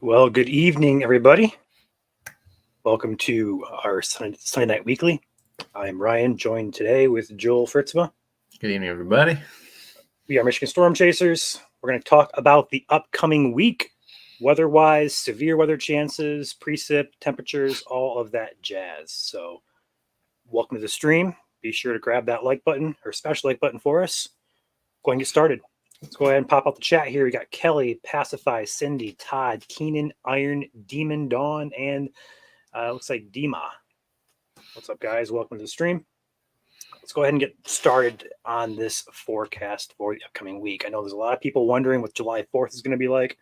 Well, good evening, everybody. Welcome to our Sunday Night Weekly. I'm Ryan, joined today with Joel Fritzma. Good evening, everybody. We are Michigan Storm Chasers. We're going to talk about the upcoming week, weather-wise, severe weather chances, precip, temperatures, all of that jazz. So, welcome to the stream. Be sure to grab that like button or special like button for us. Go ahead and get started. Let's go ahead and pop out the chat here. We got Kelly, Pacify, Cindy, Todd, Keenan, Iron, Demon, Dawn, and looks like Dima. What's up, guys? Welcome to the stream. Let's go ahead and get started on this forecast for the upcoming week. I know there's a lot of people wondering what July 4th is going to be like.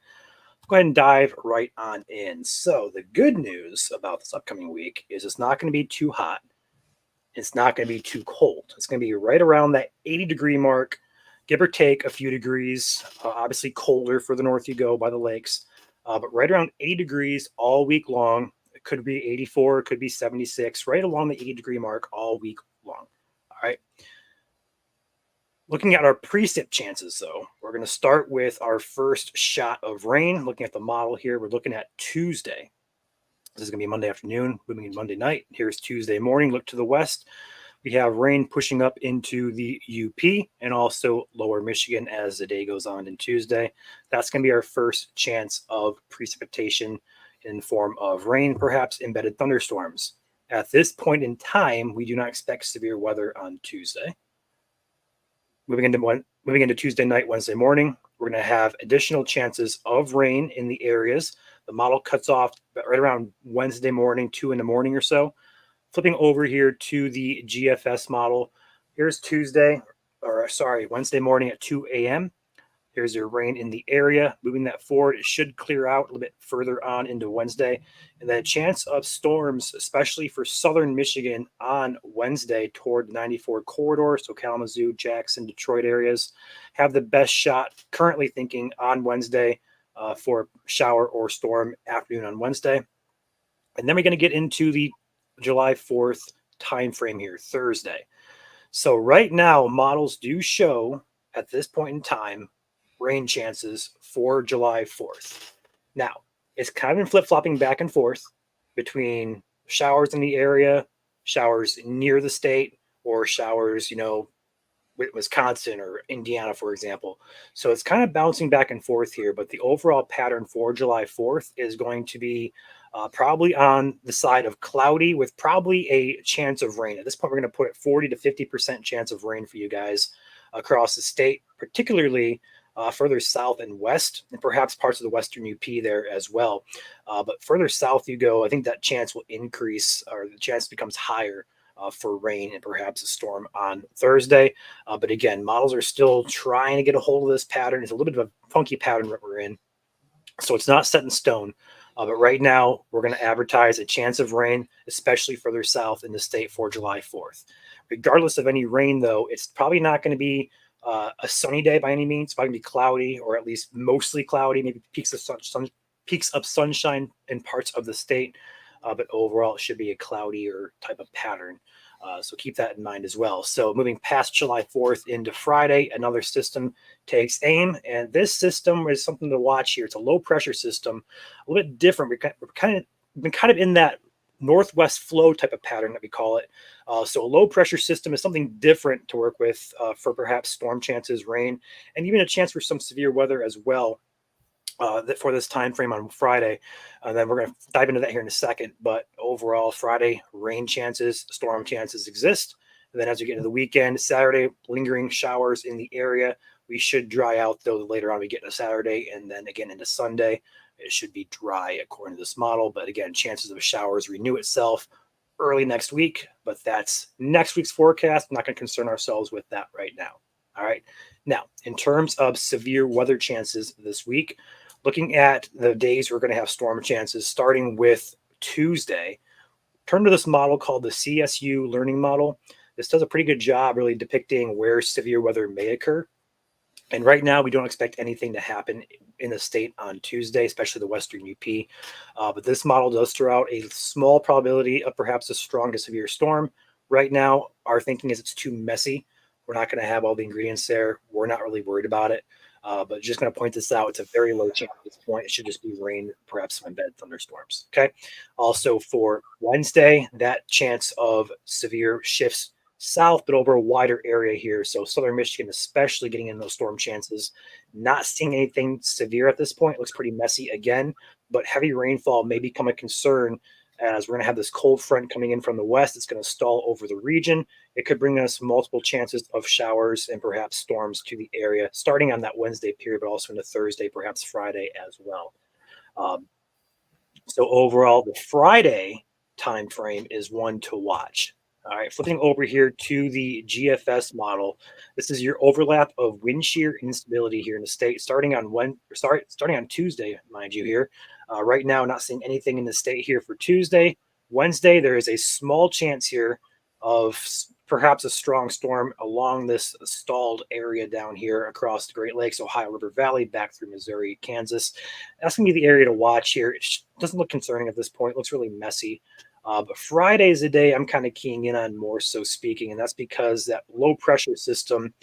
Let's go ahead and dive right on in. So, the good news about this upcoming week is it's not going to be too hot. It's not going to be too cold. It's going to be right around that 80-degree mark, give or take a few degrees. Obviously, colder for the north you go by the lakes, but right around 80 degrees all week long. It could be 84, it could be 76, right along the 80-degree mark all week long. All right. Looking at our precip chances, though, we're going to start with our first shot of rain. Looking at the model here, we're looking at Tuesday. This is going to be Monday afternoon, moving in Monday night. Here's Tuesday morning. Look to the west. We have rain pushing up into the UP and also lower Michigan as the day goes on in Tuesday. That's going to be our first chance of precipitation in the form of rain, perhaps embedded thunderstorms. At this point in time, we do not expect severe weather on Tuesday. Moving into Tuesday night, Wednesday morning, we're going to have additional chances of rain in the areas. The model cuts off right around Wednesday morning, 2 in the morning or so. Flipping over here to the GFS model, here's Wednesday morning at 2 a.m. Here's your rain in the area. Moving that forward, it should clear out a little bit further on into Wednesday. And then a chance of storms, especially for southern Michigan on Wednesday toward the 94 corridor. So Kalamazoo, Jackson, Detroit areas have the best shot currently thinking on Wednesday for shower or storm afternoon on Wednesday. And then we're going to get into the July 4th time frame here, Thursday. So right now, models do show at this point in time rain chances for July 4th. Now, it's kind of been flip-flopping back and forth between showers in the area, showers near the state, or showers, Wisconsin or Indiana, for example. So it's kind of bouncing back and forth here, but the overall pattern for July 4th is going to be probably on the side of cloudy with probably a chance of rain. At this point, we're going to put it 40 to 50% chance of rain for you guys across the state, particularly further south and west, and perhaps parts of the western UP there as well. But further south you go, I think that chance will increase, or the chance becomes higher for rain and perhaps a storm on Thursday. But again, models are still trying to get a hold of this pattern. It's a little bit of a funky pattern that we're in. So it's not set in stone. But right now, we're going to advertise a chance of rain, especially further south in the state for July 4th. Regardless of any rain, though, it's probably not going to be a sunny day by any means. It's probably going to be cloudy, or at least mostly cloudy, maybe peaks of sunshine in parts of the state. But overall, it should be a cloudier type of pattern. So keep that in mind as well. So moving past July 4th into Friday, another system takes aim. And this system is something to watch here. It's a low pressure system, a little bit different. We're kind of in that northwest flow type of pattern that we call it. So a low pressure system is something different to work with for perhaps storm chances, rain, and even a chance for some severe weather as well. For this time frame on Friday, and then we're going to dive into that here in a second. But overall, Friday rain chances, storm chances exist. And then as we get into the weekend, Saturday lingering showers in the area. We should dry out though later on we get into Saturday, and then again into Sunday. It should be dry according to this model. But again, chances of showers renew itself early next week. But that's next week's forecast. I'm not going to concern ourselves with that right now. All right. Now, in terms of severe weather chances this week, looking at the days we're going to have storm chances, starting with Tuesday, turn to this model called the CSU Learning Model. This does a pretty good job really depicting where severe weather may occur. And right now, we don't expect anything to happen in the state on Tuesday, especially the western UP. But this model does throw out a small probability of perhaps a strong to severe storm. Right now, our thinking is it's too messy. We're not going to have all the ingredients there. We're not really worried about it. But just going to point this out. It's a very low chance at this point. It should just be rain, perhaps some embedded thunderstorms. Okay. Also for Wednesday, that chance of severe shifts south, but over a wider area here. So southern Michigan, especially getting in those storm chances. Not seeing anything severe at this point. It looks pretty messy again, but heavy rainfall may become a concern as we're going to have this cold front coming in from the west. It's going to stall over the region. It could bring us multiple chances of showers and perhaps storms to the area starting on that Wednesday period, but also into Thursday, perhaps Friday as well. Um, so overall, the Friday time frame is one to watch. All right, flipping over here to the GFS model. This is your overlap of wind shear instability here in the state, starting on Tuesday, mind you. Here, right now, not seeing anything in the state here for Tuesday. Wednesday, there is a small chance here of perhaps a strong storm along this stalled area down here across the Great Lakes, Ohio River Valley, back through Missouri, Kansas. That's going to be the area to watch here. It doesn't look concerning at this point. It looks really messy. But Friday is a day I'm kind of keying in on more so speaking, and that's because that low pressure system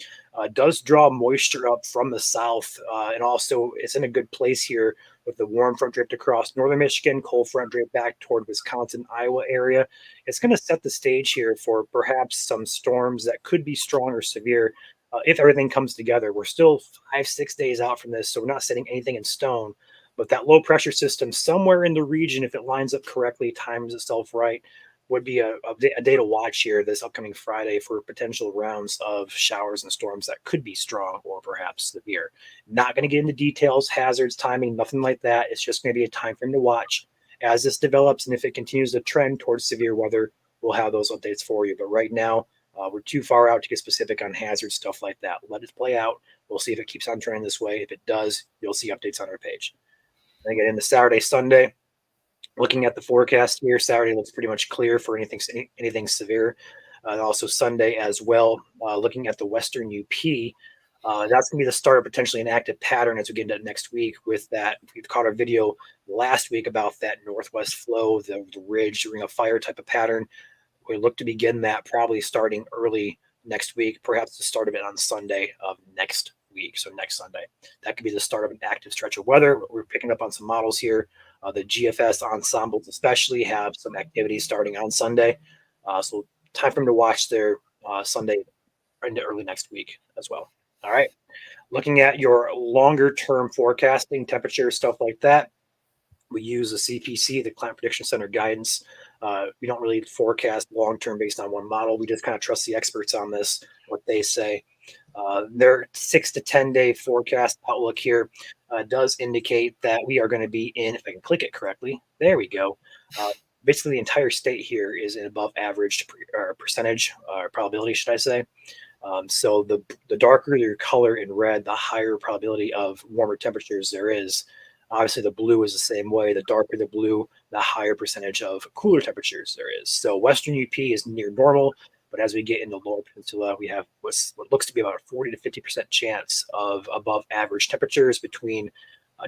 does draw moisture up from the south, and also it's in a good place here with the warm front draped across northern Michigan, cold front draped back toward Wisconsin, Iowa area. It's going to set the stage here for perhaps some storms that could be strong or severe if everything comes together. We're still 5, 6 days out from this, so we're not setting anything in stone. But that low pressure system somewhere in the region, if it lines up correctly, times itself right, would be a day to watch here this upcoming Friday for potential rounds of showers and storms that could be strong or perhaps severe. Not going to get into details, hazards, timing, nothing like that. It's just going to be a time frame to watch as this develops. And if it continues to trend towards severe weather, we'll have those updates for you. But right now, we're too far out to get specific on hazards, stuff like that. Let it play out. We'll see if it keeps on trending this way. If it does, you'll see updates on our page. Then get into Saturday, Sunday. Looking at the forecast here, Saturday looks pretty much clear for anything severe. Also Sunday as well. Looking at the Western UP, that's going to be the start of potentially an active pattern as we get into next week. With that, we've caught a video last week about that northwest flow, the ridge, ring of fire type of pattern. We look to begin that probably starting early next week, perhaps the start of it on Sunday of next week. So next Sunday, that could be the start of an active stretch of weather. We're picking up on some models here. The GFS ensembles especially have some activity starting on Sunday. So time for them to watch their Sunday into early next week as well. All right. Looking at your longer term forecasting, temperature, stuff like that. We use the CPC, the Climate Prediction Center guidance. We don't really forecast long term based on one model. We just kind of trust the experts on this, what they say. Their 6 to 10 day forecast outlook here does indicate that we are going to be in, if I can click it correctly, there we go. Basically, the entire state here is in above average percentage or probability, should I say. So the darker your color in red, the higher probability of warmer temperatures there is. Obviously, the blue is the same way. The darker the blue, the higher percentage of cooler temperatures there is. So Western UP is near normal, but as we get into Lower Peninsula, we have what looks to be about a 40 to 50% chance of above average temperatures between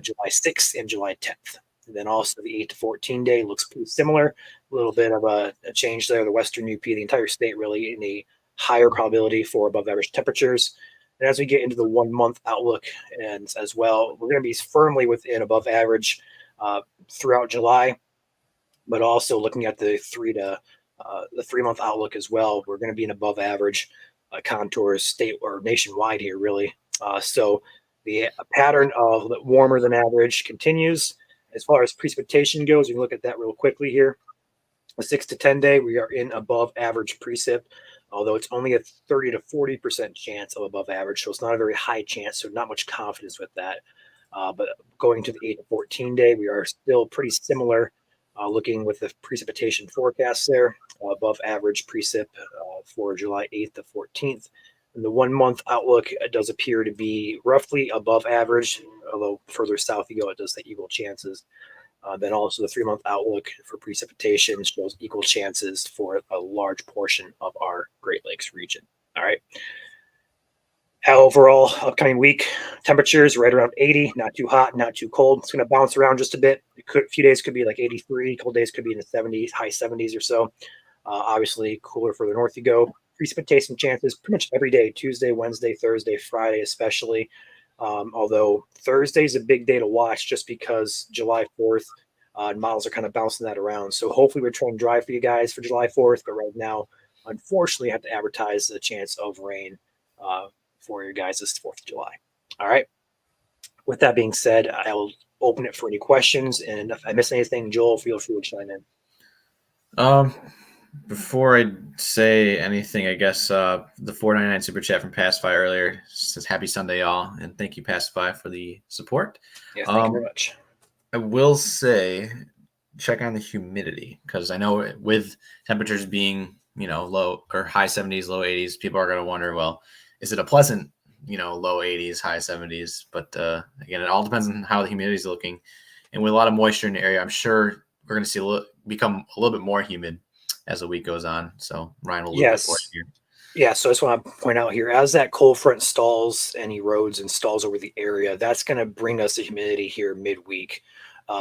July 6th and July 10th. And then also the 8 to 14 day looks pretty similar. A little bit of a change there. The Western UP, the entire state really in a higher probability for above average temperatures. And as we get into the 1 month outlook and as well, we're going to be firmly within above average throughout July, but also looking at the 3 month outlook as well, we're going to be in above average contours state or nationwide here, really. So the pattern of warmer than average continues. As far as precipitation goes, we can look at that real quickly here. A 6 to 10 day, we are in above average precip, although it's only a 30 to 40% chance of above average. So it's not a very high chance. So not much confidence with that. But going to the 8 to 14 day, we are still pretty similar. Looking with the precipitation forecast there, above average precip for July 8th to 14th. And the 1 month outlook does appear to be roughly above average, although further south you go, it does say equal chances. Then also the 3 month outlook for precipitation shows equal chances for a large portion of our Great Lakes region. All right. Overall, upcoming week, temperatures right around 80, not too hot, not too cold. It's going to bounce around just a bit. A few days could be like 83, a couple days could be in the 70s, high 70s or so. Obviously, cooler further north you go. Precipitation chances pretty much every day, Tuesday, Wednesday, Thursday, Friday, especially. Although Thursday is a big day to watch just because July 4th, models are kind of bouncing that around. So hopefully we're trying to drive for you guys for July 4th. But right now, unfortunately, I have to advertise the chance of rain for your guys this 4th of July. All right. With that being said, I'll open it for any questions. And if I miss anything, Joel, feel free to chime in. Before I say anything, I guess the 499 super chat from Pacify earlier says happy Sunday, y'all, and thank you, Pacify, for the support. Yeah, thank you very much. I will say check on the humidity because I know with temperatures being low or high 70s, low 80s, people are going to wonder, well, is it a pleasant low 80s, high 70s? But again, it all depends on how the humidity is looking, and with a lot of moisture in the area, I'm sure we're going to see become a little bit more humid as the week goes on. So Ryan will loop it for you here. Yeah, so I just want to point out here, as that cold front stalls and erodes and stalls over the area, that's going to bring us the humidity here midweek.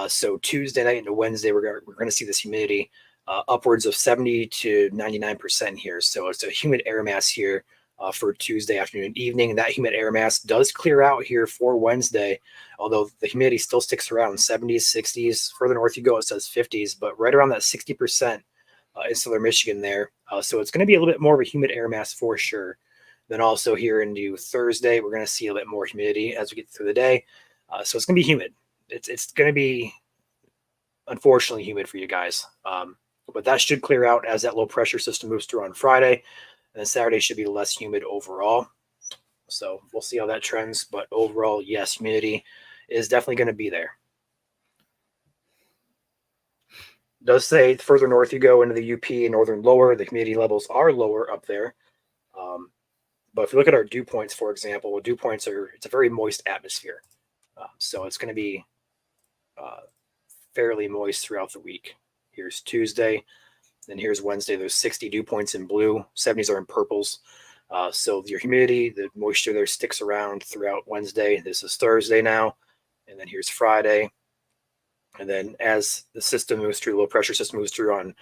So Tuesday night into Wednesday, we're going to see this humidity upwards of 70 to 99% here. So it's a humid air mass here for Tuesday afternoon and evening. And that humid air mass does clear out here for Wednesday, although the humidity still sticks around 70s, 60s. Further north you go, it says 50s, but right around that 60% in southern Michigan there. So it's going to be a little bit more of a humid air mass for sure. Then also here into Thursday, we're going to see a bit more humidity as we get through the day. So it's going to be humid. It's going to be unfortunately humid for you guys. But that should clear out as that low pressure system moves through on Friday. And then Saturday should be less humid overall. So we'll see how that trends. But overall, yes, humidity is definitely going to be there. It does say the further north you go into the UP and northern lower, the humidity levels are lower up there. But if you look at our dew points, for example, dew points it's a very moist atmosphere. So it's going to be fairly moist throughout the week. Here's Tuesday, then here's Wednesday. There's 60 dew points in blue, 70s are in purples. So your humidity, the moisture there sticks around throughout Wednesday. This is Thursday now, and then here's Friday. And then as the system moves through, low pressure system moves through on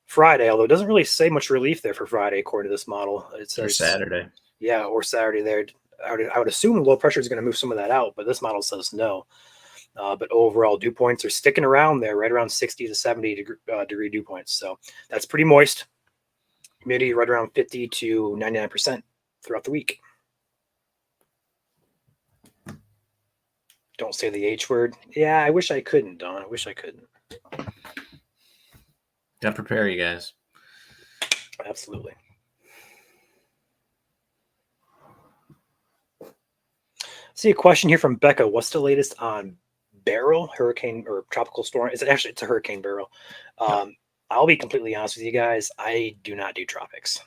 Friday, although it doesn't really say much relief there for Friday, according to this model. It says Saturday. Yeah, or Saturday there. I would assume low pressure is going to move some of that out, but this model says no. But overall, dew points are sticking around there, right around 60 to 70 degree dew points. So that's pretty moist. Humidity right around 50 to 99% throughout the week. Don't say the H word. Yeah, I wish I couldn't, Don. I wish I couldn't. Gotta prepare you guys. Absolutely. See a question here from Becca. What's the latest on Beryl, hurricane or tropical storm? It's a hurricane, Beryl. I'll be completely honest with you guys. I do not do tropics.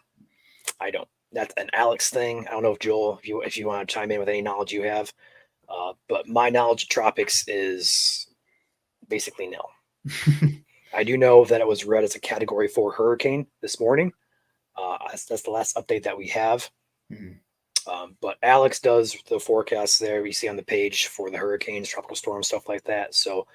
I don't. That's an Alex thing. I don't know if Joel, if you want to chime in with any knowledge you have, but my knowledge of tropics is basically nil. I do know that it was read as a Category 4 hurricane this morning. That's the last update that we have. Mm-hmm. But Alex does the forecast there. We see on the page for the hurricanes, tropical storms, stuff like that. So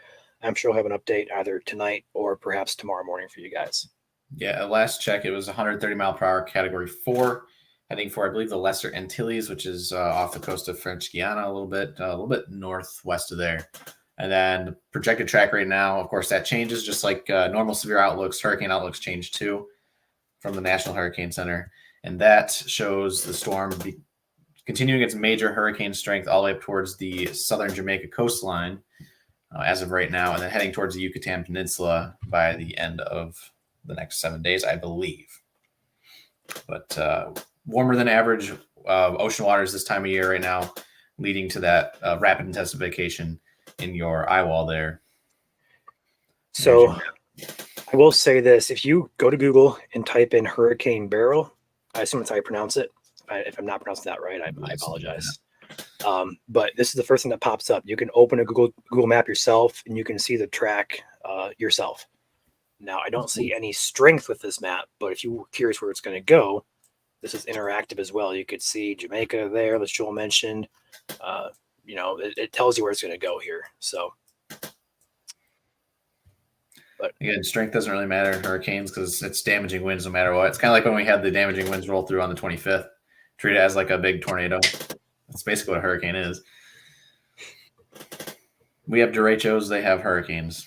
I'm sure he'll have an update either tonight or perhaps tomorrow morning for you guys. Yeah, last check, it was 130 mile per hour, Category 4, heading for, I believe, the Lesser Antilles, which is off the coast of French Guiana, a little bit northwest of there. And then the projected track right now, of course, that changes just like normal severe outlooks. Hurricane outlooks change too from the National Hurricane Center. And that shows the storm continuing its major hurricane strength all the way up towards the southern Jamaica coastline as of right now, and then heading towards the Yucatan Peninsula by the end of the next 7 days, I believe. But warmer than average ocean waters this time of year right now, leading to that rapid intensification in your eye wall there. So I will say this. If you go to Google and type in Hurricane Beryl, I assume that's how you pronounce it. If I'm not pronouncing that right, I apologize. But this is the first thing that pops up. You can open a Google map yourself, and you can see the track yourself. Now, I don't see any strength with this map, but if you're curious where it's going to go, this is interactive as well. You could see Jamaica there, as Joel mentioned. It tells you where it's going to go here. So, but again, strength doesn't really matter in hurricanes because it's damaging winds no matter what. It's kind of like when we had the damaging winds roll through on the 25th. Treat it as like a big tornado. That's basically what a hurricane is. We have derechos. They have hurricanes.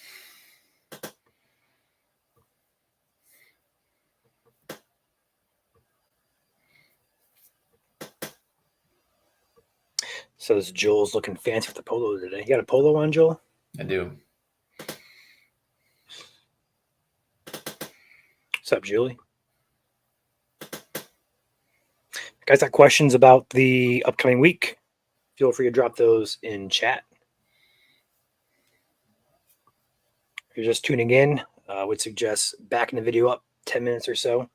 So this Joel's looking fancy with the polo today. You got a polo on, Joel? I do. What's up, Julie? Guys, got questions about the upcoming week? Feel free to drop those in chat. If you're just tuning in, I would suggest backing the video up 10 minutes or so,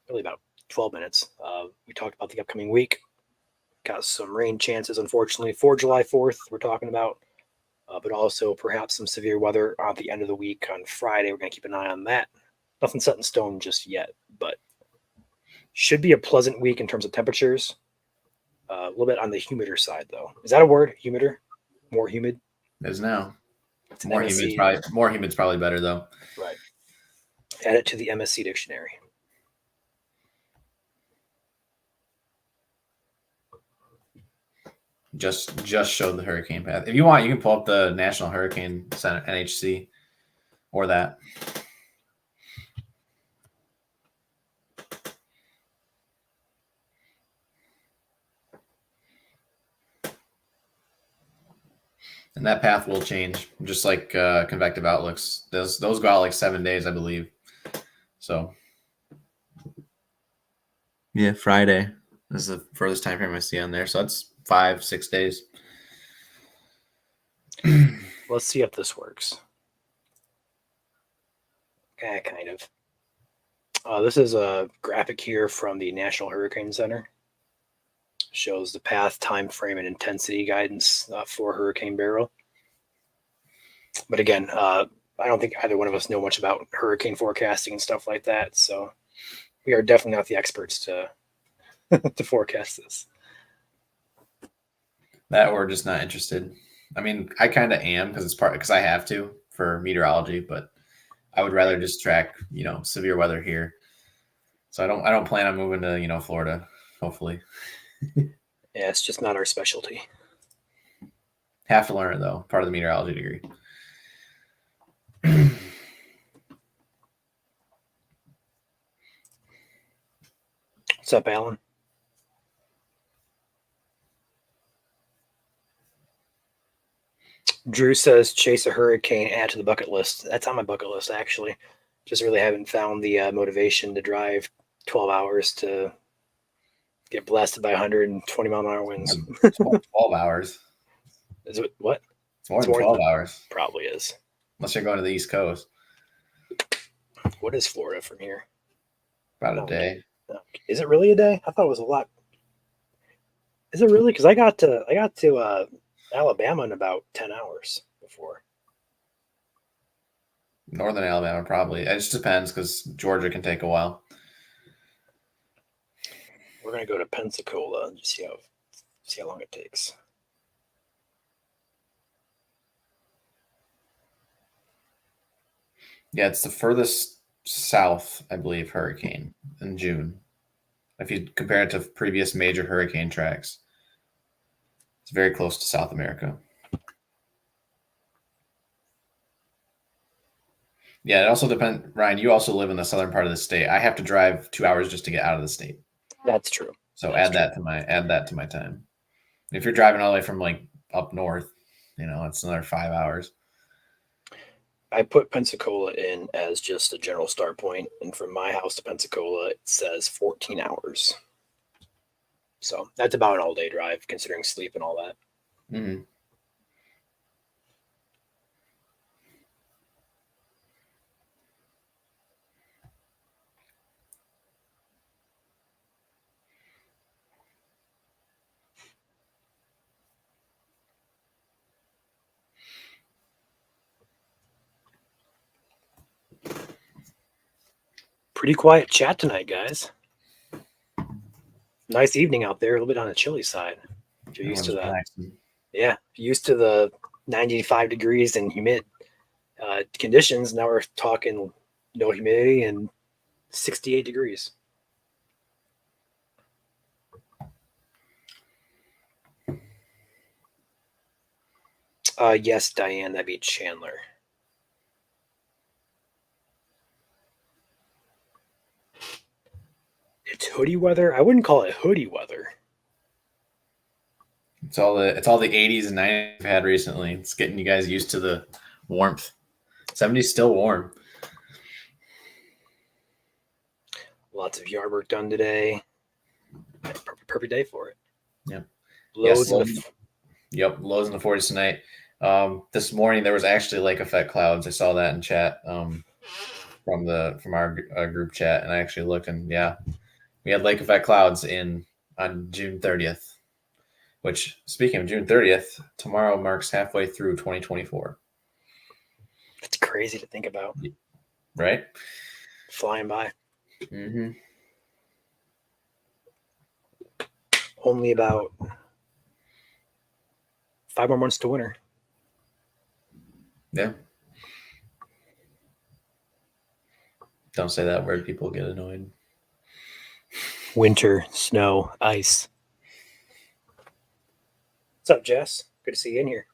really about 12 minutes. We talked about the upcoming week. Got some rain chances, unfortunately, for July 4th, we're talking about, but also perhaps some severe weather at the end of the week on Friday. We're going to keep an eye on that. Nothing set in stone just yet, but should be a pleasant week in terms of temperatures. A little bit on the humider side, though. Is that a word? Humider? More humid? It is now. It's an More MSC. humid's probably better though. Right. Add it to the MSC dictionary. Just showed the hurricane path. If you want, you can pull up the National Hurricane Center (NHC) or that. And that path will change, just like convective outlooks. Those go out like 7 days, I believe. So, yeah, Friday is the furthest time frame I see on there. So that's 5-6 days. Let's see if this works. Kind of. This is a graphic here from the National Hurricane Center. Shows the path, time frame, and intensity guidance for Hurricane Beryl. But again, I don't think either one of us know much about hurricane forecasting and stuff like that. So we are definitely not the experts to to forecast this. That we're just not interested. I mean, I kind of am because I have to for meteorology, but I would rather just track, severe weather here. So I don't plan on moving to, Florida, hopefully. Yeah, it's just not our specialty. Have to learn it though, part of the meteorology degree. What's up, Alan? Drew says chase a hurricane, add to the bucket list. That's on my bucket list, actually. Just really haven't found the motivation to drive 12 hours to get blasted by 120-mile-an-hour winds. 12 hours. Is it what? It's more than 12 hours. Probably is. Unless you're going to the East Coast. What is Florida from here? About a day. Is it really a day? I thought it was a lot. Is it really? Because I got to Alabama in about 10 hours before. Northern Alabama, probably. It just depends because Georgia can take a while. We're gonna go to Pensacola and just see how long it takes. Yeah, it's the furthest south, I believe, hurricane in June. If you compare it to previous major hurricane tracks, it's very close to South America. Yeah, it also depends. Ryan, you also live in the southern part of the state. I have to drive 2 hours just to get out of the state. That's true. So add that to my time. If you're driving all the way from like up north, it's another 5 hours. I put Pensacola in as just a general start point, and from my house to Pensacola, it says 14 hours. So that's about an all-day drive, considering sleep and all that. Mm-hmm. Pretty quiet chat tonight, guys. Nice evening out there, a little bit on the chilly side. If you're used to that. Yeah, if you're used to the 95 degrees and humid conditions, now we're talking no humidity and 68 degrees. Yes, Diane, that'd be Chandler. It's hoodie weather. I wouldn't call it hoodie weather. It's all the 80s and 90s we've had recently. It's getting you guys used to the warmth. 70's still warm. Lots of yard work done today. Perfect day for it. Yep. Lows in lows in the 40s tonight. This morning there was actually lake effect clouds. I saw that in chat from our group chat, and I actually looked, and yeah, we had lake effect clouds on June 30th. Which, speaking of June 30th, tomorrow marks halfway through 2024. It's crazy to think about. Right? Flying by. Mm-hmm. Only about 5 more months to winter. Yeah. Don't say that word. People get annoyed. Winter, snow, ice. What's up, Jess? Good to see you in here.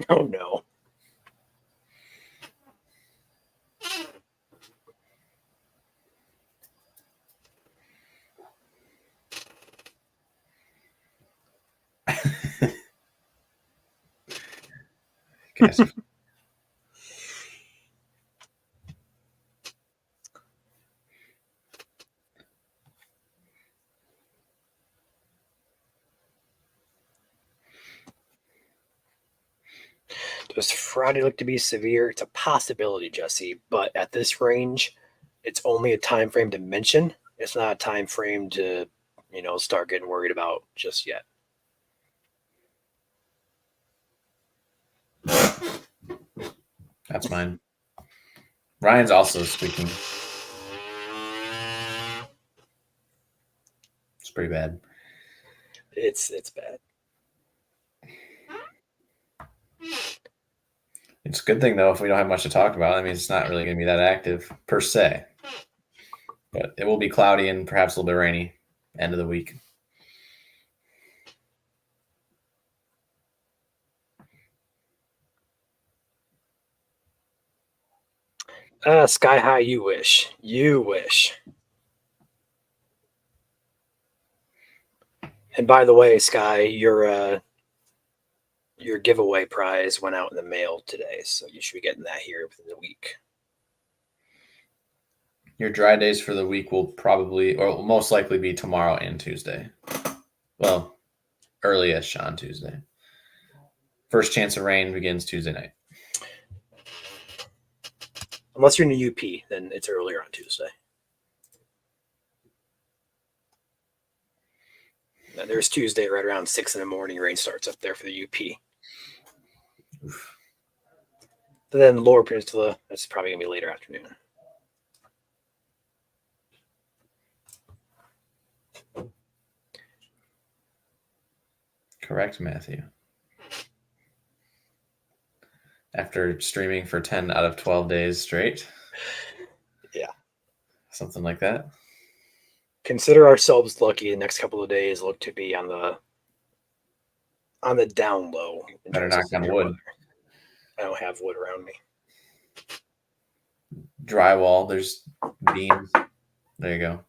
Oh, no. Guess. Does Friday look to be severe? It's a possibility, Jesse, but at this range, it's only a time frame to mention. It's not a time frame to, start getting worried about just yet. That's mine. Ryan's also squeaking. It's pretty bad. It's bad. It's a good thing, though, if we don't have much to talk about. I mean, it's not really going to be that active, per se. But it will be cloudy and perhaps a little bit rainy end of the week. Sky high, you wish. You wish. And by the way, Sky, your giveaway prize went out in the mail today, so you should be getting that here within the week. Your dry days for the week will probably, or will most likely, be tomorrow and Tuesday. Well, earliest on Tuesday. First chance of rain begins Tuesday night. Unless you're in the UP, then it's earlier on Tuesday. And there's Tuesday right around 6 in the morning. Rain starts up there for the UP. Oof. But then the Lower Peninsula, that's probably going to be later afternoon. Correct, Matthew. After streaming for 10 out of 12 days straight. Yeah. Something like that. Consider ourselves lucky. The next couple of days look to be on the down low. Better knock on wood. Weather. I don't have wood around me. Drywall. There's beams. There you go.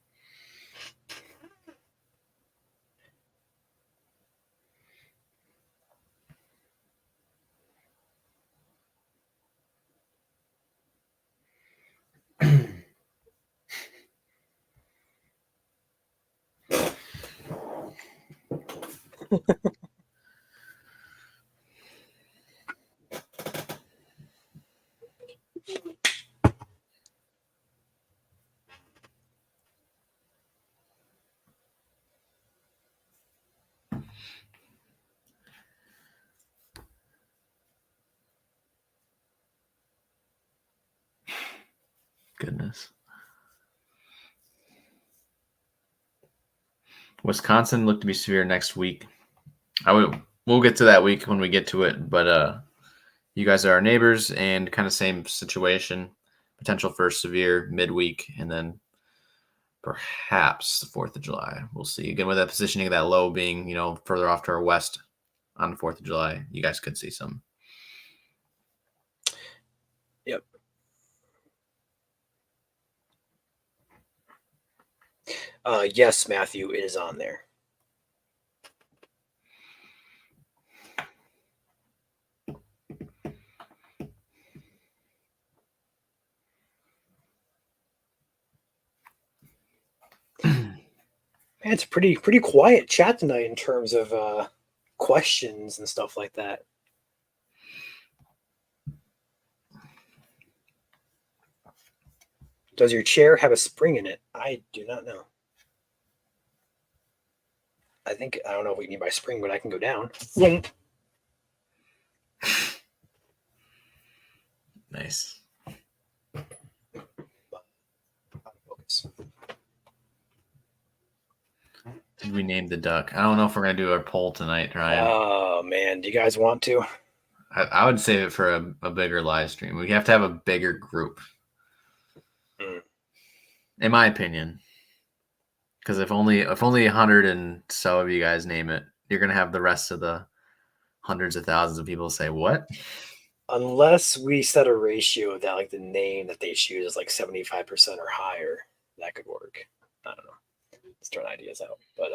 Goodness. Wisconsin looked to be severe next week. We'll get to that week when we get to it, but you guys are our neighbors and kind of same situation. Potential for severe midweek and then perhaps the 4th of July. We'll see. Again, with that positioning of that low being, further off to our west on the 4th of July, you guys could see some. Yep. Yes, Matthew, it is on there. Man, it's a pretty quiet chat tonight in terms of questions and stuff like that. Does your chair have a spring in it? I do not know. I don't know what you mean by spring, but I can go down. Nice. Focus. Did we name the duck? I don't know if we're going to do our poll tonight, Ryan. Oh, man. Do you guys want to? I would save it for a bigger live stream. We have to have a bigger group. In my opinion. Because if only 100 and so of you guys name it, you're going to have the rest of the hundreds of thousands of people say, what? Unless we set a ratio that like the name that they choose is like 75% or higher, that could work. I don't know. Let's throw ideas out. But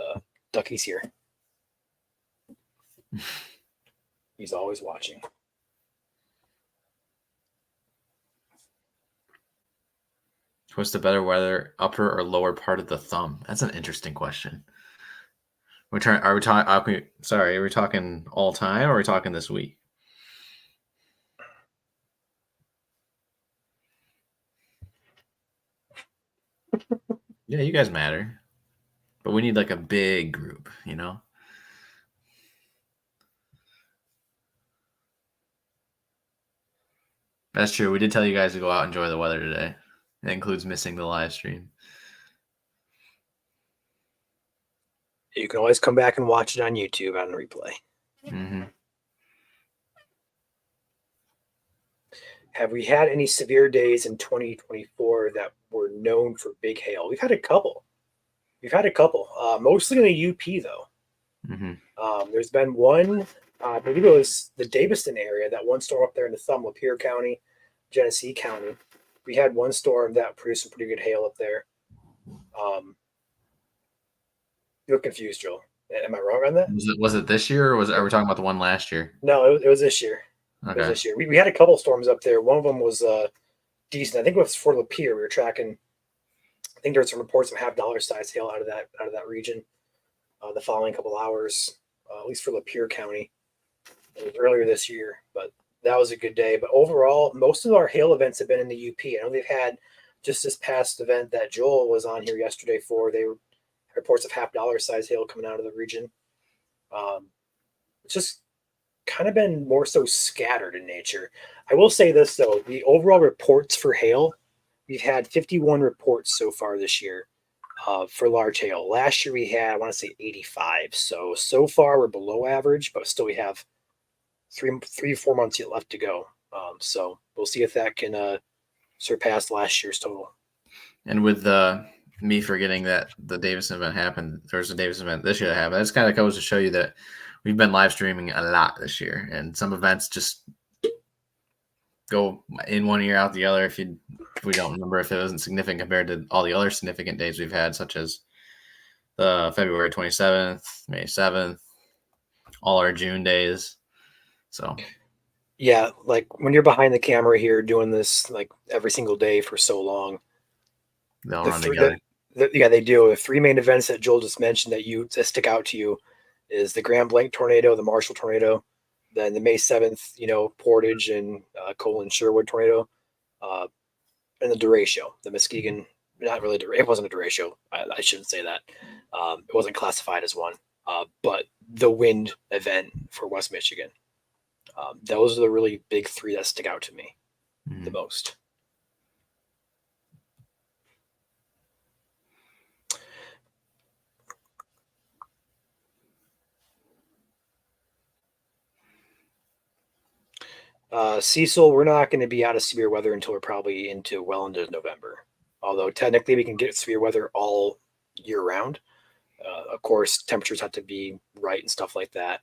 Ducky's here. He's always watching. What's the better weather, upper or lower part of the thumb? That's an interesting question. Are we talking all time or are we talking this week? Yeah, you guys matter. But we need like a big group, That's true. We did tell you guys to go out and enjoy the weather today. It includes missing the live stream. You can always come back and watch it on YouTube on replay. Mm-hmm. Have we had any severe days in 2024 that were known for big hail? We've had a couple. Mostly in the UP, though. Mm-hmm. There's been one, I believe it was the Daviston area, that one storm up there in the thumb, Lapeer County, Genesee County. We had one storm that produced some pretty good hail up there. You're confused, Joel. Am I wrong on that? Was it this year or are we talking about the one last year? No, it was this year. Okay. It was this year. We had a couple storms up there. One of them was decent. I think it was for Lapeer. We were tracking. I think there were some reports of $50 size hail out of that region. The following couple hours, at least for Lapeer County, it was earlier this year. But that was a good day. But overall, most of our hail events have been in the UP. I know they've had just this past event that Joel was on here yesterday for. They were reports of $50 size hail coming out of the region. It's just kind of been more so scattered in nature. I will say this, though. The overall reports for hail, we've had 51 reports so far this year for large hail. Last year we had, I want to say 85. So far we're below average, but still we have 3-4 months yet left to go. So we'll see if that can surpass last year's total. And with me forgetting that the Davidson event happened, there's a Davidson event this year that happened. That's kind of goes to show you that we've been live streaming a lot this year, and some events just go in one year out the other. If we don't remember if it wasn't significant compared to all the other significant days we've had, such as the February 27th, May 7th, all our June days. So yeah, like when you're behind the camera here doing this like every single day for so long, they all run together. Yeah, they do. The three main events that Joel just mentioned that stick out to you is the Grand Blanc tornado, the Marshall tornado, then the May 7th, Portage and Cole and Sherwood tornado, and the derecho, the Muskegon. Not really, it wasn't a derecho. I shouldn't say that. It wasn't classified as one, but the wind event for West Michigan. Those are the really big three that stick out to me the most. Cecil, we're not going to be out of severe weather until we're probably well into November. although technically we can get severe weather all year round. Of course, temperatures have to be right and stuff like that.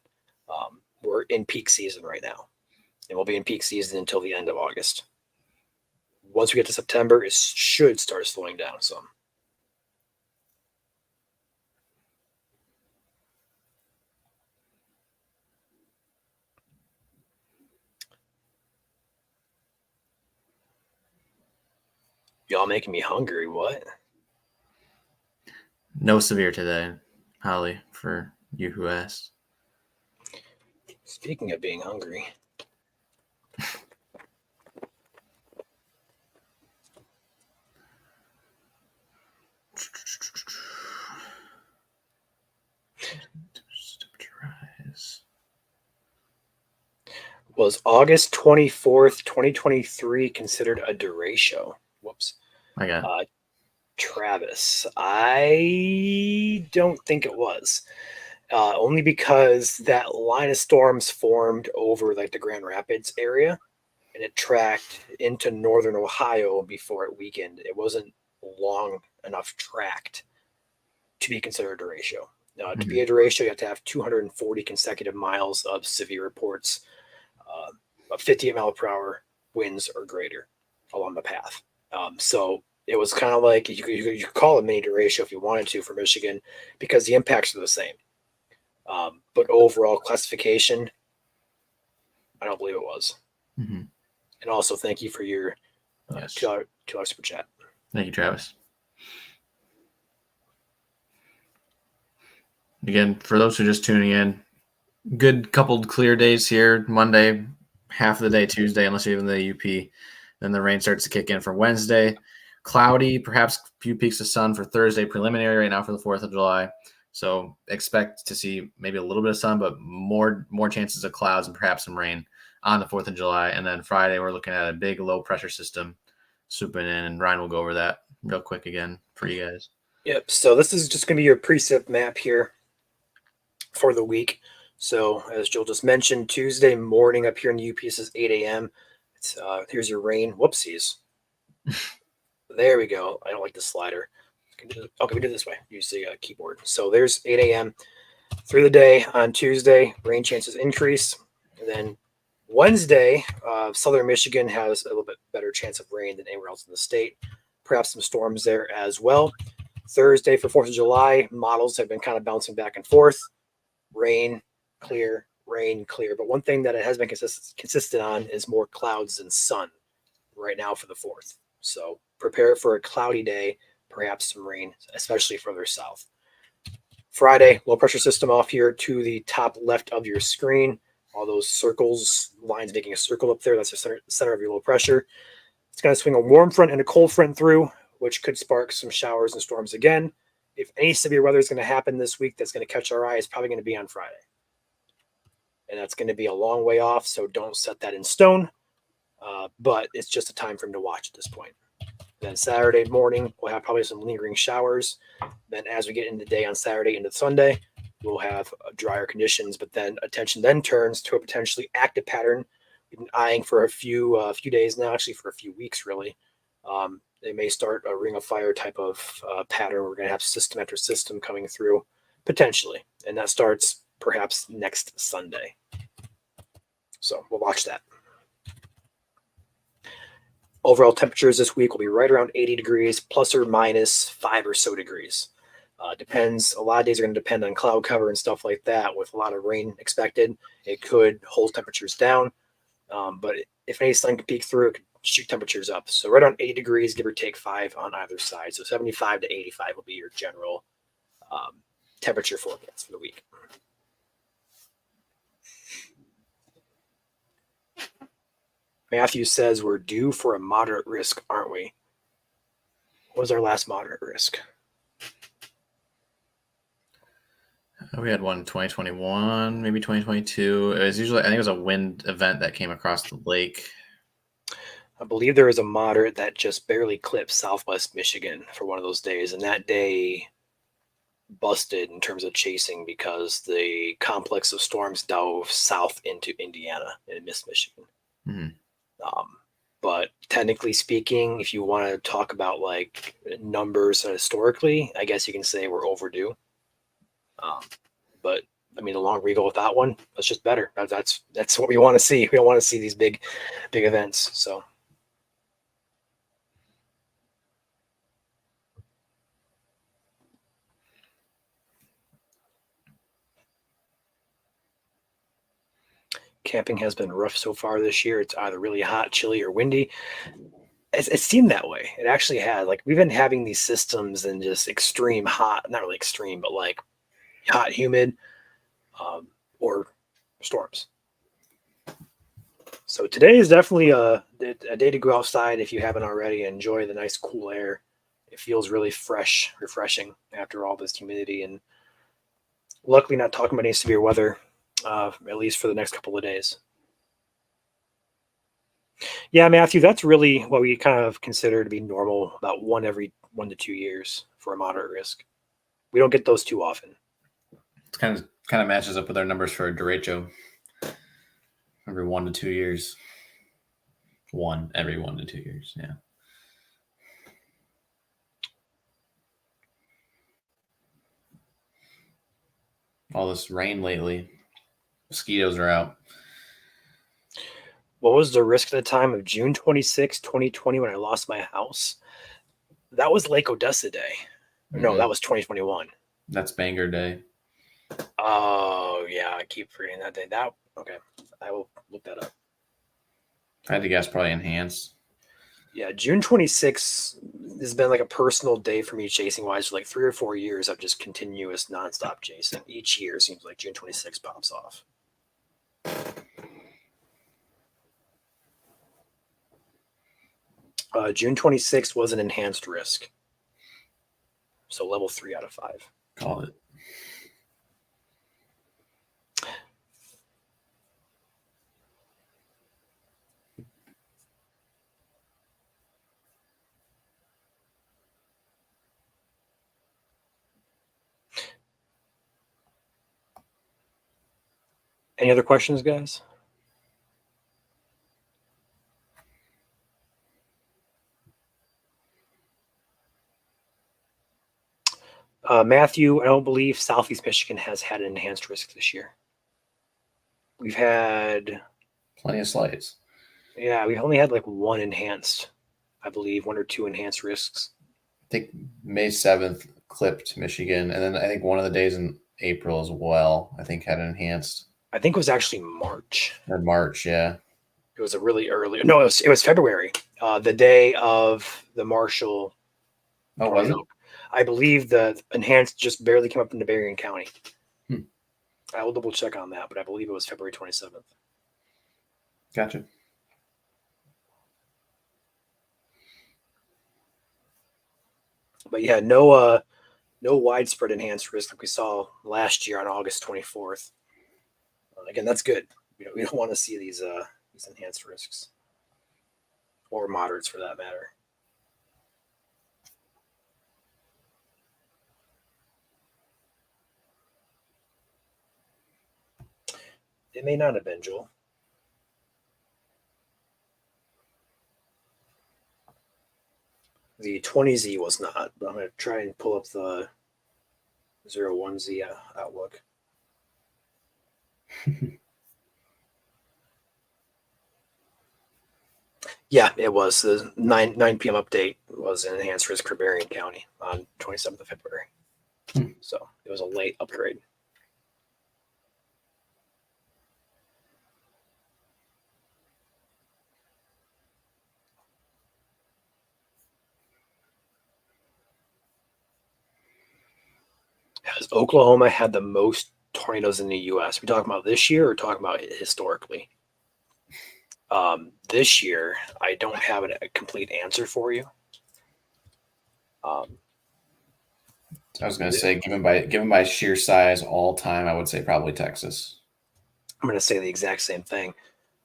We're in peak season right now, and we'll be in peak season until the end of August. Once we get to September, it should start slowing down some. Y'all making me hungry. What? No severe today, Holly, for you who asked. Speaking of being hungry. Was August 24th, 2023 considered a derecho? Whoops. I got Travis, I don't think it was. Only because that line of storms formed over like the Grand Rapids area, and it tracked into northern Ohio before it weakened. It wasn't long enough tracked to be considered a derecho. To be a derecho, you have to have 240 consecutive miles of severe reports of 58 mile per hour winds or greater along the path. So it was kind of like you could call it mini derecho if you wanted to for Michigan because the impacts are the same. But overall classification, I don't believe it was. Mm-hmm. And also, thank you for your Yes. $2 super chat. Thank you, Travis. Again, for those who are just tuning in, good coupled clear days here. Monday, half of the day, Tuesday, unless you're in the UP. Then the rain starts to kick in for Wednesday. Cloudy, perhaps a few peaks of sun for Thursday, preliminary right now for the 4th of July. So expect to see maybe a little bit of sun, but more chances of clouds and perhaps some rain on the 4th of July. And then Friday, we're looking at a big low pressure system swooping in, and Ryan will go over that real quick again for you guys. Yep. So this is just going to be your precip map here for the week. So as Joel just mentioned, Tuesday morning up here in the UP is 8 a.m. Here's your rain. Whoopsies. There we go. I don't like the slider. Okay, we do it this way. Use the keyboard. So there's 8 a.m. through the day on Tuesday. Rain chances increase. And then Wednesday, southern Michigan has a little bit better chance of rain than anywhere else in the state. Perhaps some storms there as well. Thursday for 4th of July, models have been kind of bouncing back and forth. Rain, clear, rain, clear. But one thing that it has been consistent on is more clouds than sun right now for the 4th. So prepare for a cloudy day, perhaps some rain, especially further south. Friday, low pressure system off here to the top left of your screen. All those circles, lines making a circle up there, that's the center of your low pressure. It's going to swing a warm front and a cold front through, which could spark some showers and storms again. If any severe weather is going to happen this week that's going to catch our eye, it's probably going to be on Friday. And that's going to be a long way off, so don't set that in stone. But it's just a time frame to watch at this point. Then Saturday morning, we'll have probably some lingering showers. Then as we get into the day on Saturday into Sunday, we'll have drier conditions. But then attention then turns to a potentially active pattern. We've been eyeing for a few days now, actually for a few weeks, really. They may start a ring of fire type of pattern. We're going to have system after system coming through, potentially. And that starts perhaps next Sunday. So we'll watch that. Overall temperatures this week will be right around 80 degrees, plus or minus 5 or so degrees. Depends. A lot of days are going to depend on cloud cover and stuff like that. With a lot of rain expected, it could hold temperatures down. But if any sun can peek through, it could shoot temperatures up. So right around 80 degrees, give or take 5 on either side. So 75 to 85 will be your general temperature forecast for the week. Matthew says we're due for a moderate risk, aren't we? What was our last moderate risk? We had one in 2021, maybe 2022. It was usually, I think it was a wind event that came across the lake. I believe there was a moderate that just barely clipped Southwest Michigan for one of those days. And that day busted in terms of chasing because the complex of storms dove south into Indiana and missed Michigan. Mm-hmm. But technically speaking, if you want to talk about like numbers historically, I guess you can say we're overdue. But I mean, the longer we go with that one, that's just better. That's what we want to see. We don't want to see these big events. So camping has been rough so far this year. It's either really hot, chilly, or windy. It seemed that way. It actually had. Like we've been having these systems and just extreme hot, not really extreme, but like hot, humid, or storms. So today is definitely a day to go outside if you haven't already. Enjoy the nice cool air. It feels really fresh, refreshing after all this humidity, and luckily not talking about any severe weather, at least for the next couple of days. Yeah, Matthew, that's really what we kind of consider to be normal, about one every 1 to 2 years for a moderate risk. We don't get those too often. It kind of matches up with our numbers for a derecho. Every 1 to 2 years. Every 1 to 2 years, yeah. All this rain lately. Mosquitoes are out. What was the risk at the time of June 26, 2020 when I lost my house? That was Lake Odessa Day. No, that was 2021. That's Banger Day. Oh, yeah, I keep forgetting that day. Okay, I will look that up. I had to guess probably enhanced. Yeah, June 26th has been like a personal day for me chasing wise for like 3 or 4 years of just continuous nonstop chasing. Each year seems like June 26th pops off. June 26th was an enhanced risk. So level 3 out of 5. Call it. Any other questions, guys? Matthew, I don't believe Southeast Michigan has had an enhanced risk this year. We've had plenty of slides. Yeah, we've only had like one enhanced, I believe, 1 or 2 enhanced risks. I think May 7th clipped Michigan, and then I think one of the days in April as well, I think had enhanced. I think it was actually March. Or March, yeah. It was a really early. No, it was February. The day of the Marshall. Oh, was it? I believe the enhanced just barely came up into Berrien County. Hmm. I will double check on that, but I believe it was February 27th. Gotcha. But yeah, no widespread enhanced risk like we saw last year on August 24th. Again, that's good. We don't want to see these enhanced risks, or moderates for that matter. It may not have been, Joel. The 20Z was not, but I'm going to try and pull up the 01Z outlook. Yeah, it was. The 9 p.m. update was an enhanced risk for Berrien County on 27th of February. So it was a late upgrade. Has Oklahoma had the most tornadoes in the U.S.? Are we talking about this year or talking about historically? This year, I don't have a complete answer for you. I was going to say, given by sheer size all time, I would say probably Texas. I'm going to say the exact same thing.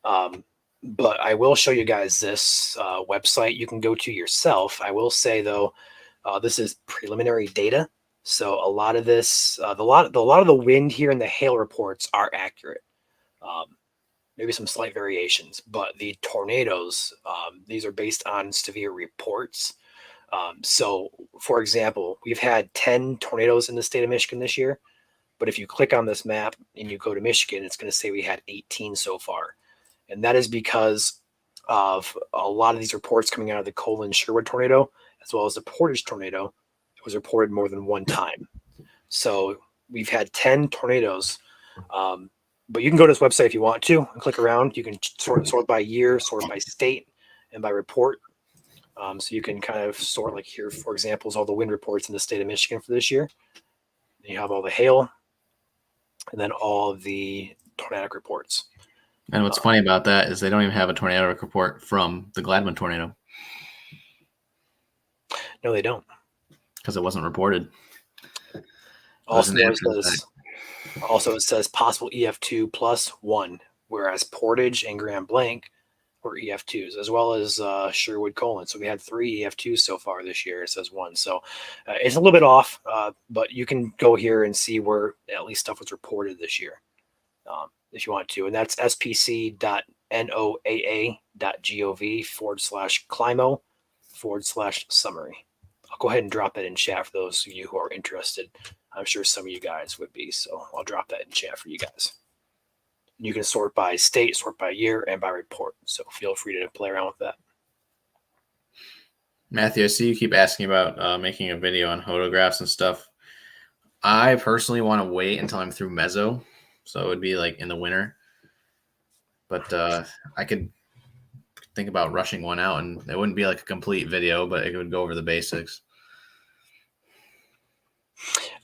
But I will show you guys this website you can go to yourself. I will say, though, this is preliminary data. So a lot of this, a lot of the wind here and the hail reports are accurate. maybe some slight variations, but the tornadoes, these are based on severe reports. So, for example, we've had 10 tornadoes in the state of Michigan this year, but if you click on this map and you go to Michigan, it's going to say we had 18 so far. And that is because of a lot of these reports coming out of the Colin Sherwood tornado, as well as the Portage tornado. It was reported more than one time. So we've had 10 tornadoes. But you can go to this website if you want to and click around. You can sort by year, sort by state, and by report. So you can kind of sort, like here, for example, is all the wind reports in the state of Michigan for this year. And you have all the hail, and then all the tornadic reports. And what's funny about that is they don't even have a tornadic report from the Gladwin tornado. No, they don't. Because it wasn't reported. Also, it says possible EF2 plus 1, whereas Portage and Grand Blanc were EF2s, as well as Sherwood Colon. So we had 3 EF2s so far this year. It says 1. So it's a little bit off, but you can go here and see where at least stuff was reported this year if you want to. And that's spc.noaa.gov/climo/summary. I'll go ahead and drop that in chat for those of you who are interested. I'm sure some of you guys would be, so I'll drop that in chat for you guys. You can sort by state, sort by year, and by report. So feel free to play around with that. Matthew, I see you keep asking about making a video on photographs and stuff. I personally want to wait until I'm through Mezzo, so it would be like in the winter. But I could think about rushing one out, and it wouldn't be like a complete video, but it would go over the basics.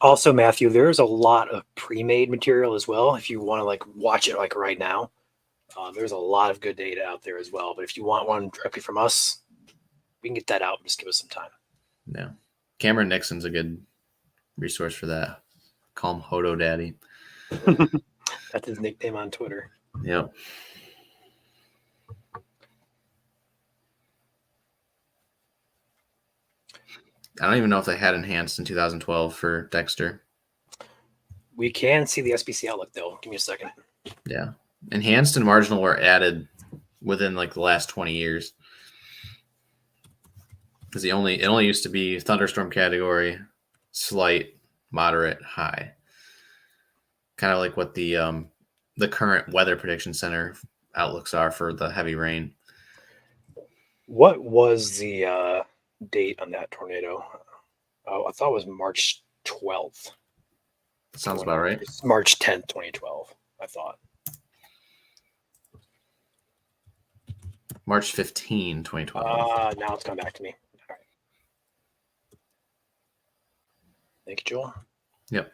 Also, Matthew, there's a lot of pre-made material as well. If you want to like watch it like right now, there's a lot of good data out there as well. But if you want one directly from us, we can get that out. Just give us some time. Yeah, Cameron Nixon's a good resource for that. Call him Hodo Daddy. That's his nickname on Twitter. Yep. I don't even know if they had enhanced in 2012 for Dexter. We can see the SBC outlook though. Give me a second. Yeah. Enhanced and marginal were added within like the last 20 years. Because it only used to be thunderstorm category, slight, moderate, high. Kind of like what the current Weather Prediction Center outlooks are for the heavy rain. What was the date on that tornado? Oh, I thought it was March 12th. Sounds about right. It's March 10th, 2012, I thought. March 15, 2012. Now it's coming back to me. All right. Thank you, Joel. Yep.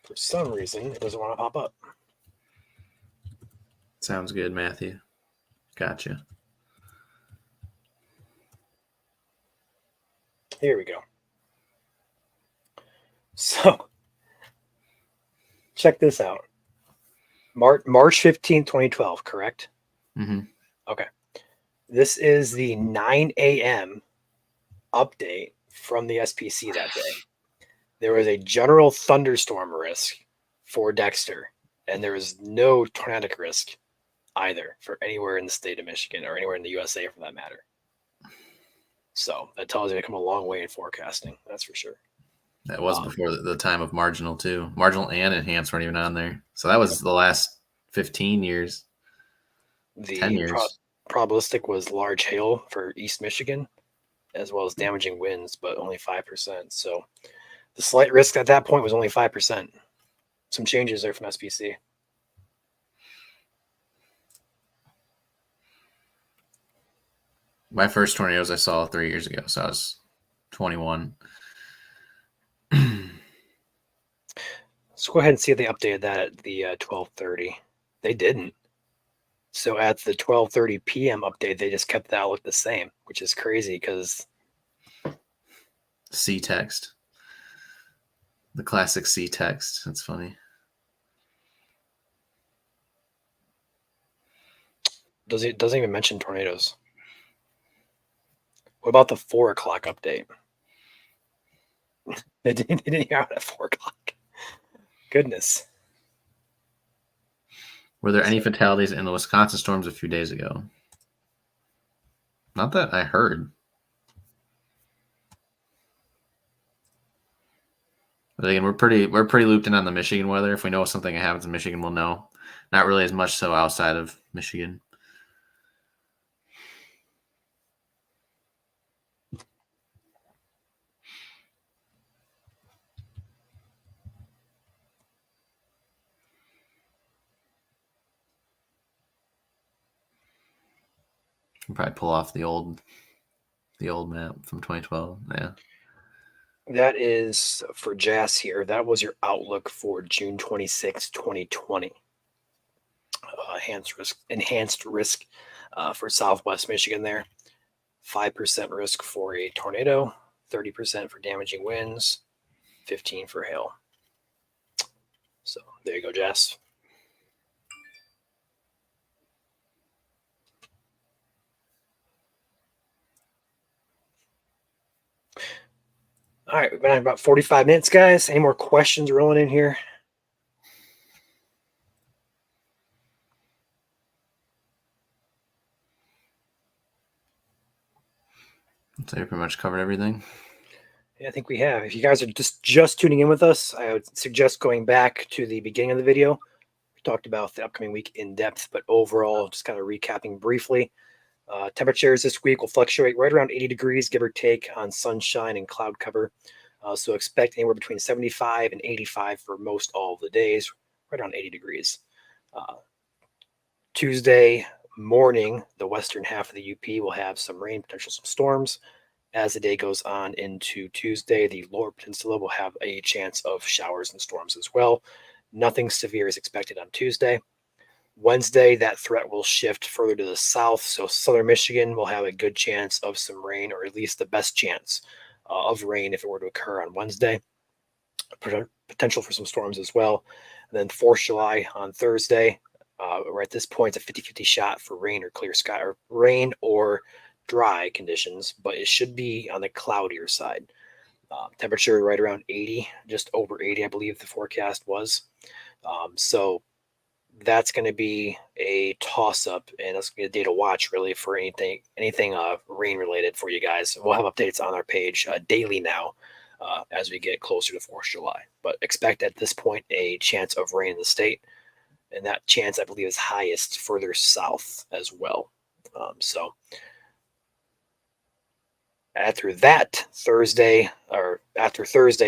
For some reason, it doesn't want to pop up. Sounds good, Matthew. Gotcha. Here we go. So, check this out. March 15th, 2012, correct? Mm-hmm. Okay. This is the 9 a.m. update from the SPC that day. There was a general thunderstorm risk for Dexter, and there was no tornadic risk either for anywhere in the state of Michigan or anywhere in the USA for that matter. So that tells you they come a long way in forecasting. That's for sure. That was before the time of marginal too. Marginal and enhanced weren't even on there. So that was the last 15 years. 10 years. Probabilistic was large hail for East Michigan, as well as damaging winds, but only 5%. So the slight risk at that point was only 5%. Some changes there from SPC. My first tornadoes I saw 3 years ago, so I was 21. Let's go ahead and see if they updated that at the 12:30. They didn't. So at the 12:30 p.m. update, they just kept the outlook the same, which is crazy because C text. The classic C text. That's funny. Doesn't even mention tornadoes. What about the 4 o'clock update? They didn't hear out at 4 o'clock. Goodness. Were there any fatalities in the Wisconsin storms a few days ago? Not that I heard. But again, we're pretty looped in on the Michigan weather. If we know something happens in Michigan, we'll know. Not really as much so outside of Michigan. We'll probably pull off the old map from 2012. Yeah. That is for Jas here. That was your outlook for June 26, 2020. Enhanced risk for Southwest Michigan there. 5% risk for a tornado, 30% for damaging winds, 15 for hail. So there you go, Jess. All right, we've been at about 45 minutes, guys. Any more questions rolling in here? So you pretty much covered everything. Yeah, I think we have. If you guys are just tuning in with us, I would suggest going back to the beginning of the video. We talked about the upcoming week in depth, but overall, just kind of recapping briefly. Temperatures this week will fluctuate right around 80 degrees, give or take, on sunshine and cloud cover. So expect anywhere between 75 and 85 for most all of the days, right around 80 degrees. Tuesday morning, the western half of the UP will have some rain, potential some storms. As the day goes on into Tuesday, the lower peninsula will have a chance of showers and storms as well. Nothing severe is expected on Tuesday. Wednesday, that threat will shift further to the south. So southern Michigan will have a good chance of some rain, or at least the best chance of rain if it were to occur on Wednesday. Potential for some storms as well. And then 4th July on Thursday, we're at this point, it's a 50-50 shot for rain or clear sky, or rain or dry conditions, but it should be on the cloudier side. Temperature right around 80, just over 80, I believe the forecast was. So that's going to be a toss-up, and that's going to be a day to watch, really, for anything rain related for you guys. We'll have updates on our page daily now as we get closer to 4th July. But expect at this point a chance of rain in the state, and that chance, I believe, is highest further south as well. So after Thursday,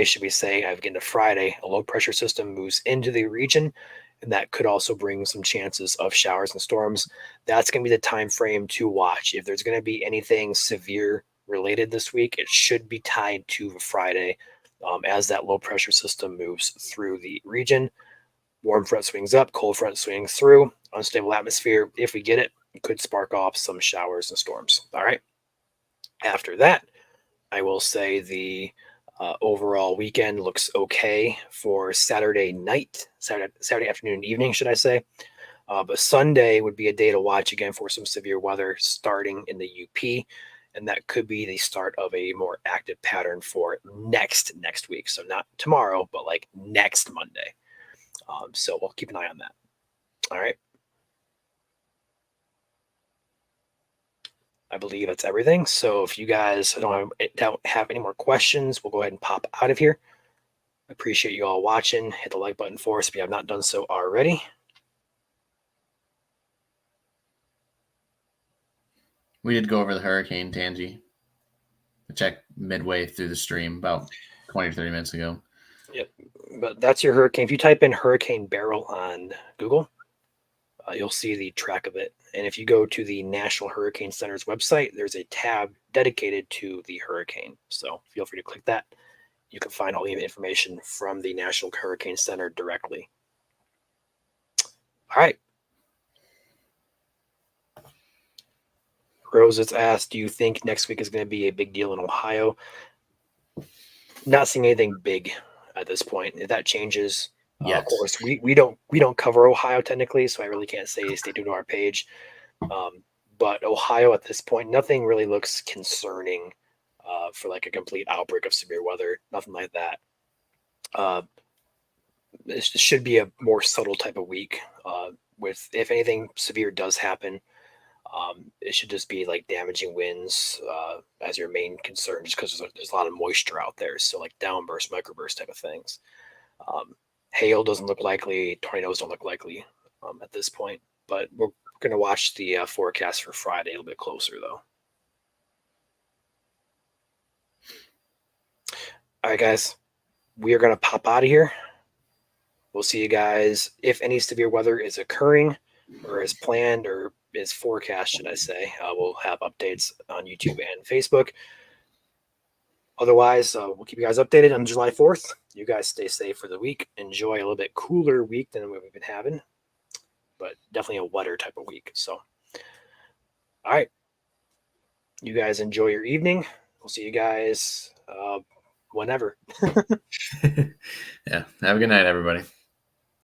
should we say, I've getting to Friday, a low pressure system moves into the region, and that could also bring some chances of showers and storms. That's going to be the time frame to watch. If there's going to be anything severe related this week, it should be tied to Friday as that low pressure system moves through the region. Warm front swings up, cold front swings through, unstable atmosphere. If we get it, it could spark off some showers and storms. All right. After that, I will say the overall weekend looks okay for Saturday afternoon and evening, should I say. But Sunday would be a day to watch again for some severe weather starting in the UP. And that could be the start of a more active pattern for next week. So not tomorrow, but like next Monday. So we'll keep an eye on that. All right. I believe that's everything. So if you guys don't have any more questions, we'll go ahead and pop out of here. I appreciate you all watching. Hit the like button for us if you have not done so already. We did go over the hurricane, Tangi. I checked midway through the stream about 20 or 30 minutes ago. Yep. But that's your hurricane. If you type in Hurricane Beryl on Google, you'll see the track of it. And if you go to the National Hurricane Center's website, there's a tab dedicated to the hurricane. So feel free to click that. You can find all the information from the National Hurricane Center directly. All right. Rose has asked, do you think next week is going to be a big deal in Ohio? Not seeing anything big at this point. If that changes, of course, we don't cover Ohio technically, so I really can't say stay tuned to our page. But Ohio at this point, nothing really looks concerning for like a complete outbreak of severe weather. Nothing like that. It should be a more subtle type of week. With if anything severe does happen, it should just be like damaging winds as your main concern, just because there's a lot of moisture out there. So like downburst, microburst type of things. Hail doesn't look likely. Tornadoes don't look likely at this point. But we're going to watch the forecast for Friday a little bit closer, though. All right, guys, we are going to pop out of here. We'll see you guys if any severe weather is occurring or is planned or is forecast, should I say. We'll have updates on YouTube and Facebook. Otherwise, we'll keep you guys updated on July 4th. You guys stay safe for the week. Enjoy a little bit cooler week than what we've been having, but definitely a wetter type of week. So, all right. You guys enjoy your evening. We'll see you guys whenever. Yeah. Have a good night, everybody.